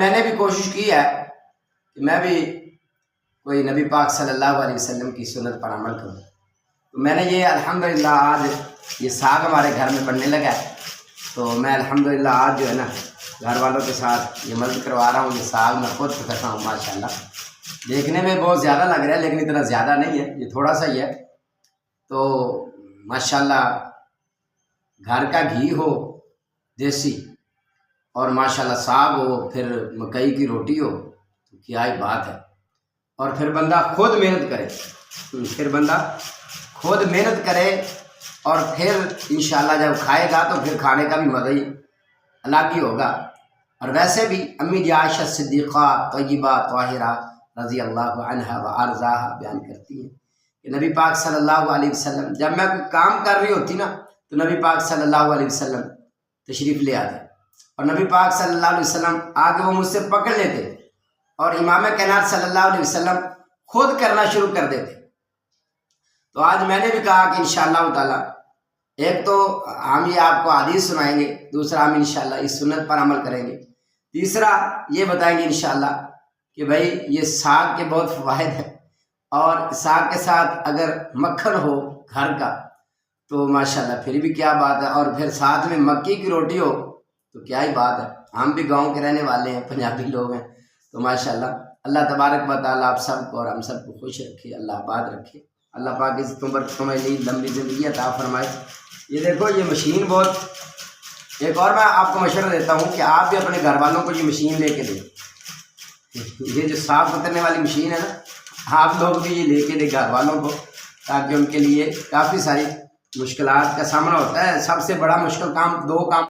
میں نے بھی کوشش کی ہے کہ میں بھی کوئی نبی پاک صلی اللہ علیہ وسلم کی سنت پر عمل کروں. تو میں نے یہ الحمدللہ آج یہ ساگ ہمارے گھر میں بننے لگا ہے، تو میں الحمدللہ آج جو ہے نا گھر والوں کے ساتھ یہ مدد کروا رہا ہوں. یہ ساگ میں خود پکڑتا ہوں ماشاءاللہ. دیکھنے میں بہت زیادہ لگ رہا ہے لیکن اتنا زیادہ نہیں ہے، یہ تھوڑا سا ہی ہے. تو ماشاءاللہ گھر کا گھی ہو دیسی اور ماشاءاللہ ساگ ہو، پھر مکئی کی روٹی ہو، تو کیا ہی بات ہے. اور پھر بندہ خود محنت کرے اور پھر انشاءاللہ جب کھائے گا تو پھر کھانے کا بھی مزہ ہی الگ ہی ہوگا. اور ویسے بھی امی جی عائشہ صدیقہ طیبہ طاہرہ رضی اللہ عنہا و ارضاہا بیان کرتی ہیں کہ نبی پاک صلی اللہ علیہ وسلم جب میں کوئی کام کر رہی ہوتی نا تو نبی پاک صلی اللہ علیہ وسلم تشریف لے آتے اور نبی پاک صلی اللہ علیہ وسلم آگے وہ مجھ سے پکڑ لیتے اور امام کائنات صلی اللہ علیہ وسلم خود کرنا شروع کر دیتے. تو آج میں نے بھی کہا کہ انشاءاللہ تعالی ایک تو ہم یہ آپ کو حدیث سنائیں گے، دوسرا ہم انشاءاللہ اس سنت پر عمل کریں گے، تیسرا یہ بتائیں گے انشاءاللہ کہ بھائی یہ ساگ کے بہت فوائد ہیں اور ساگ کے ساتھ اگر مکھن ہو گھر کا تو ماشاءاللہ پھر بھی کیا بات ہے، اور پھر ساتھ میں مکی کی روٹی ہو تو کیا ہی بات ہے. ہم بھی گاؤں کے رہنے والے ہیں، پنجابی لوگ ہیں، تو ماشاءاللہ اللہ تبارک و تعالیٰ آپ سب کو اور ہم سب کو خوش رکھے، اللہ آباد رکھے. اللہ پاک اس تمہیں لمبی زندگی عطا فرمائے. یہ دیکھو یہ مشین بہت، ایک اور میں آپ کو مشورہ دیتا ہوں کہ آپ بھی اپنے گھر والوں کو یہ مشین لے کے دیں. یہ جو صاف اترنے والی مشین ہے نا، آپ لوگ بھی یہ لے کے دیں گھر والوں کو، تاکہ ان کے لیے کافی ساری مشکلات کا سامنا ہوتا ہے. سب سے بڑا مشکل کام دو کام